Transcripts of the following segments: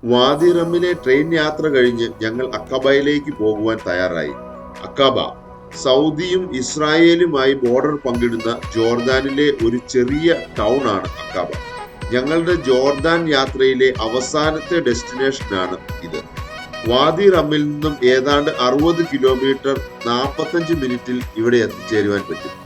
വാദി റമ്മിലെ train യാത്ര കഴിഞ്ഞ് ഞങ്ങൾ അക്കബയിലേക്ക് പോകുവാൻ തയ്യാറായി. അക്കബ സൗദിയും ഇസ്രായേലുമായി ബോർഡർ പങ്കിടുന്ന ജോർദാനിലെ ഒരു ചെറിയ ടൗൺ ആണ് അക്കബ. ഞങ്ങളുടെ ജോർദാൻ യാത്രയിലെ അവസാനത്തെ ഡെസ്റ്റിനേഷനാണ് ഇത്. വാദി റമ്മിൽ നിന്നും ഏതാണ്ട് 60 കിലോമീറ്റർ 45 മിനിറ്റിൽ ഇവിടെ എത്തിച്ചേരുവാൻ പറ്റും.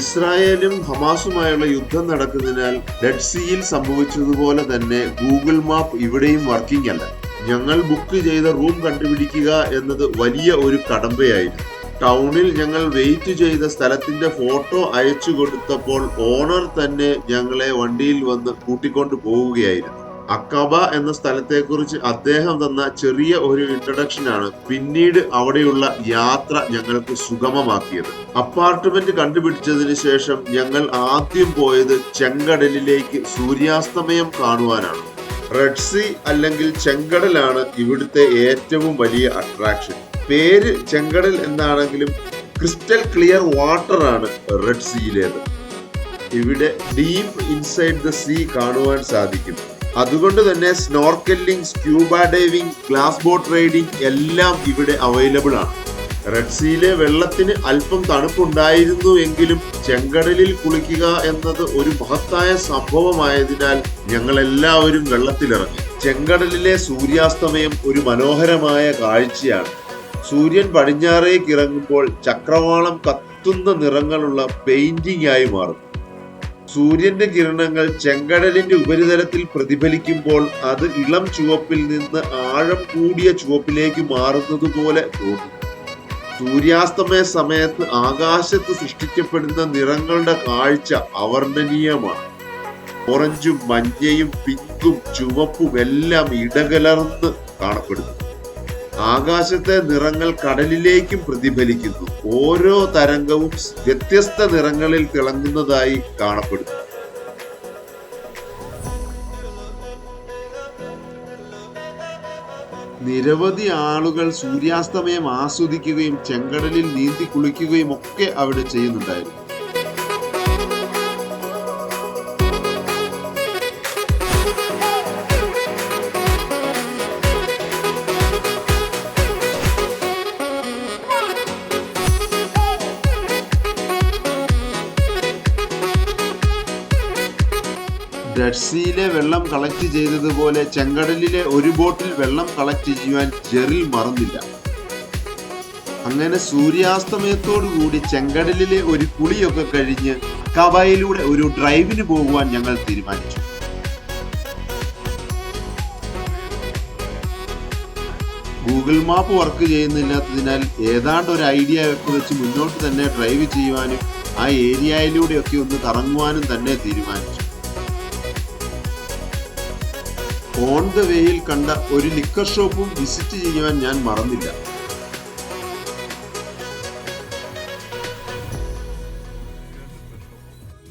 ഇസ്രായേലും ഹമാസുമായുള്ള യുദ്ധം നടക്കുന്നതിനാൽ ഡെഡ് സീയിൽ സംഭവിച്ചതുപോലെ തന്നെ ഗൂഗിൾ മാപ്പ് ഇവിടെയും വർക്കിംഗ് അല്ല. ഞങ്ങൾ ബുക്ക് ചെയ്ത റൂം കണ്ടുപിടിക്കുക എന്നത് വലിയ ഒരു കടമ്പയായിരുന്നു. ടൗണിൽ ഞങ്ങൾ വെയിറ്റ് ചെയ്ത സ്ഥലത്തിന്റെ ഫോട്ടോ അയച്ചു കൊടുത്തപ്പോൾ ഓണർ തന്നെ ഞങ്ങളെ വണ്ടിയിൽ വന്ന് കൂട്ടിക്കൊണ്ടു പോവുകയായിരുന്നു. അക്കബ എന്ന സ്ഥലത്തെക്കുറിച്ച് അദ്ദേഹം തന്ന ചെറിയ ഒരു ഇൻട്രഡക്ഷൻ ആണ് പിന്നീട് അവിടെയുള്ള യാത്ര ഞങ്ങൾക്ക് സുഗമമാക്കിയത്. അപ്പാർട്ട്മെന്റ് കണ്ടുപിടിച്ചതിന് ശേഷം ഞങ്ങൾ ആദ്യം പോയത് ചെങ്കടലിലേക്ക് സൂര്യാസ്തമയം കാണുവാനാണ്. റെഡ് സീ അല്ലെങ്കിൽ ചെങ്കടലാണ് ഇവിടുത്തെ ഏറ്റവും വലിയ അട്രാക്ഷൻ. പേര് ചെങ്കടൽ എന്നാണെങ്കിലും ക്രിസ്റ്റൽ ക്ലിയർ വാട്ടർ ആണ് റെഡ് സീയിലേത്. ഇവിടെ ഡീപ്പ് ഇൻസൈഡ് ദ സീ കാണുവാൻ സാധിക്കും. അതുകൊണ്ട് തന്നെ snorkelling, scuba diving, glass boat riding എല്ലാം ഇവിടെ അവൈലബിൾ ആണ്. റെഡ് സീയിലെ വെള്ളത്തിന് അല്പം തണുപ്പുണ്ടായിരുന്നു എങ്കിലും ചെങ്കടലിൽ കുളിക്കുക എന്നത് ഒരു മഹത്തായ സംഭവമായതിനാൽ ഞങ്ങൾ എല്ലാവരും വെള്ളത്തിലിറങ്ങി. ചെങ്കടലിലെ സൂര്യാസ്തമയം ഒരു മനോഹരമായ കാഴ്ചയാണ്. സൂര്യൻ പടിഞ്ഞാറേക്ക് ഇറങ്ങുമ്പോൾ ചക്രവാളം കത്തുന്ന നിറങ്ങളുള്ള പെയിന്റിംഗ് ആയി മാറും. സൂര്യന്റെ കിരണങ്ങൾ ചെങ്കടലിന്റെ ഉപരിതലത്തിൽ പ്രതിഫലിക്കുമ്പോൾ അത് ഇളം ചുവപ്പിൽ നിന്ന് ആഴം കൂടിയ ചുവപ്പിലേക്ക് മാറുന്നത് പോലെ തോന്നും. സൂര്യാസ്തമയ സമയത്ത് ആകാശത്ത് സൃഷ്ടിക്കപ്പെടുന്ന നിറങ്ങളുടെ കാഴ്ച അവർണ്ണനീയമാണ്. ഓറഞ്ചും മഞ്ഞയും പിങ്കും ചുവപ്പും എല്ലാം ഇടകലർന്ന് കാണപ്പെടുന്നു. ആകാശത്തെ നിറങ്ങൾ കടലിലേക്കും പ്രതിഫലിക്കുന്നു. ഓരോ തരംഗവും വ്യത്യസ്ത നിറങ്ങളിൽ തിളങ്ങുന്നതായി കാണപ്പെടുന്നു. നിരവധി ആളുകൾ സൂര്യാസ്തമയം ആസ്വദിക്കുകയും ചെങ്കടലിൽ നീന്തി കുളിക്കുകയും ഒക്കെ അവിടെ ചെയ്യുന്നുണ്ടായിരുന്നു. ഡെഡ് സീയിലെ വെള്ളം കളക്ട് ചെയ്തതുപോലെ ചെങ്കടലിലെ ഒരു ബോട്ടിൽ വെള്ളം കളക്ട് ചെയ്യുവാൻ ജെറിൽ മറന്നില്ല. അങ്ങനെ സൂര്യാസ്തമയത്തോടു കൂടി ചെങ്കടലിലെ ഒരു കുളിയൊക്കെ കഴിഞ്ഞ് അക്കബയിലൂടെ ഒരു ഡ്രൈവിന് പോകുവാൻ ഞങ്ങൾ തീരുമാനിച്ചു. ഗൂഗിൾ മാപ്പ് വർക്ക് ചെയ്യുന്നില്ലാത്തതിനാൽ ഏതാണ്ട് ഒരു ഐഡിയ ഒക്കെ വെച്ച് മുന്നോട്ട് തന്നെ ഡ്രൈവ് ചെയ്യുവാനും ആ ഏരിയയിലൂടെയൊക്കെ ഒന്ന് കറങ്ങുവാനും തന്നെ തീരുമാനിച്ചു. ഓൺ ദ വേയിൽ കണ്ട ഒരു ലിക്കർ ഷോപ്പും വിസിറ്റ് ചെയ്യുവാൻ ഞാൻ മറന്നില്ല.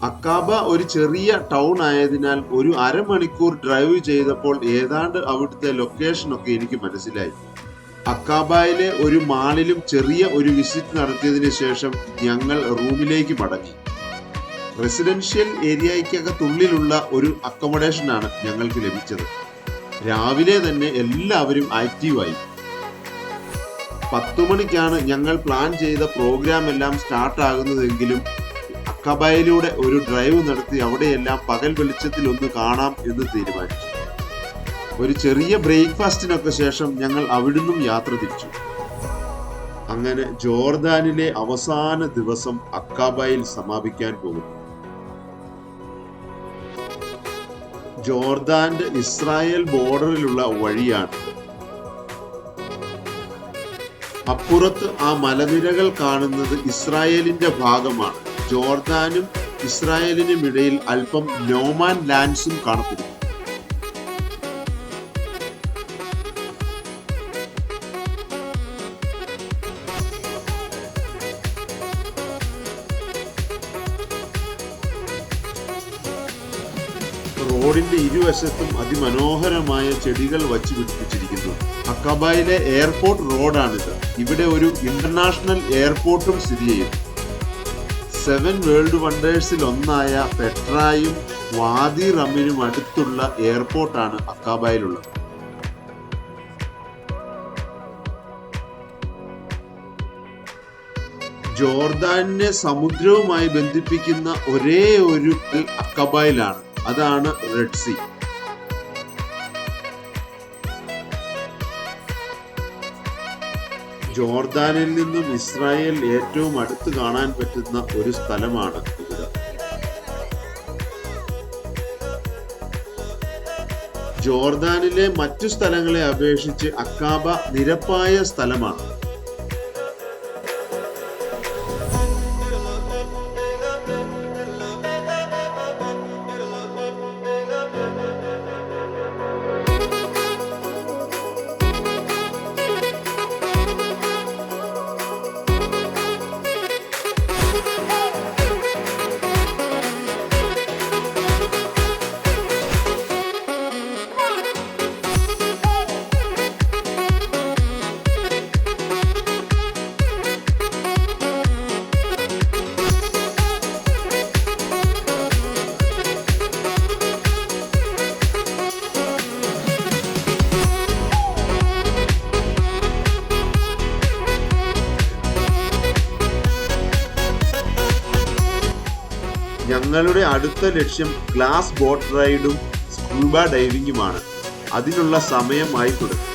അക്കാബ ഒരു ചെറിയ ടൗൺ ആയതിനാൽ ഒരു അരമണിക്കൂർ ഡ്രൈവ് ചെയ്തപ്പോൾ ഏതാണ്ട് അവിടുത്തെ ലൊക്കേഷനൊക്കെ എനിക്ക് മനസ്സിലായി. അക്കാബയിലെ ഒരു മാളിലും ചെറിയ ഒരു വിസിറ്റ് നടത്തിയതിനു ശേഷം ഞങ്ങൾ റൂമിലേക്ക് മടങ്ങി. റെസിഡൻഷ്യൽ ഏരിയയ്ക്കകത്തുള്ളിലുള്ള ഒരു അക്കോമഡേഷനാണ് ഞങ്ങൾക്ക് ലഭിച്ചത്. രാവിലെ തന്നെ എല്ലാവരും ആക്റ്റീവായി. 10 മണിക്കാണ് ഞങ്ങൾ പ്ലാൻ ചെയ്ത പ്രോഗ്രാം എല്ലാം സ്റ്റാർട്ട് ആകുന്നതെങ്കിലും അക്കബയിലൂടെ ഒരു ഡ്രൈവ് നടത്തി അവിടെയെല്ലാം പകൽ വെളിച്ചത്തിൽ ഒന്ന് കാണാം എന്ന് തീരുമാനിച്ചു. ഒരു ചെറിയ ബ്രേക്ക്ഫാസ്റ്റിനൊക്കെ ശേഷം ഞങ്ങൾ അവിടുന്നും യാത്ര തിരിച്ചു. അങ്ങനെ ജോർദാനിലെ അവസാന ദിവസം അക്കബയിൽ സമാപിക്കാൻ പോകുന്നു. ജോർദാന്റെ ഇസ്രായേൽ ബോർഡറിലുള്ള വഴിയാണ്. അപ്പുറത്ത് ആ മലനിരകൾ കാണുന്നത് ഇസ്രായേലിന്റെ ഭാഗമാണ്. ജോർദാനും ഇസ്രായേലിനും ഇടയിൽ അല്പം നോമാൻ ലാൻഡ്സും കാണപ്പെടുന്നു. റോഡിന്റെ ഇരുവശത്തും അതിമനോഹരമായ ചെടികൾ വച്ചു പിടിപ്പിച്ചിരിക്കുന്നു. അക്കബയിലെ എയർപോർട്ട് റോഡാണിത്. ഇവിടെ ഒരു ഇന്റർനാഷണൽ എയർപോർട്ടും സ്ഥിതി ചെയ്യുന്നു. 7 വേൾഡ് വണ്ടേഴ്സിൽ ഒന്നായ പെട്രയും വാദി റമ്മിനും അടുത്തുള്ള എയർപോർട്ടാണ് അക്കബയിലുള്ളത്. ജോർദാനിനെ സമുദ്രവുമായി ബന്ധിപ്പിക്കുന്ന ഒരേ ഒരു അക്കബയിലാണ്. അതാണ് റെഡ് സീ. ജോർദാനിൽ നിന്നും ഇസ്രായേൽ ഏറ്റവും അടുത്ത് കാണാൻ പറ്റുന്ന ഒരു സ്ഥലമാണ് ഇത്. ജോർദാനിലെ മറ്റു സ്ഥലങ്ങളെ അപേക്ഷിച്ച് അക്കാബ നിരപ്പായ സ്ഥലമാണ്. ഞങ്ങളുടെ അടുത്ത ലക്ഷ്യം ഗ്ലാസ് ബോട്ട് റൈഡും സ്കൂബ ഡൈവിംഗുമാണ്. അതിനുള്ള സമയമായി തുടങ്ങി.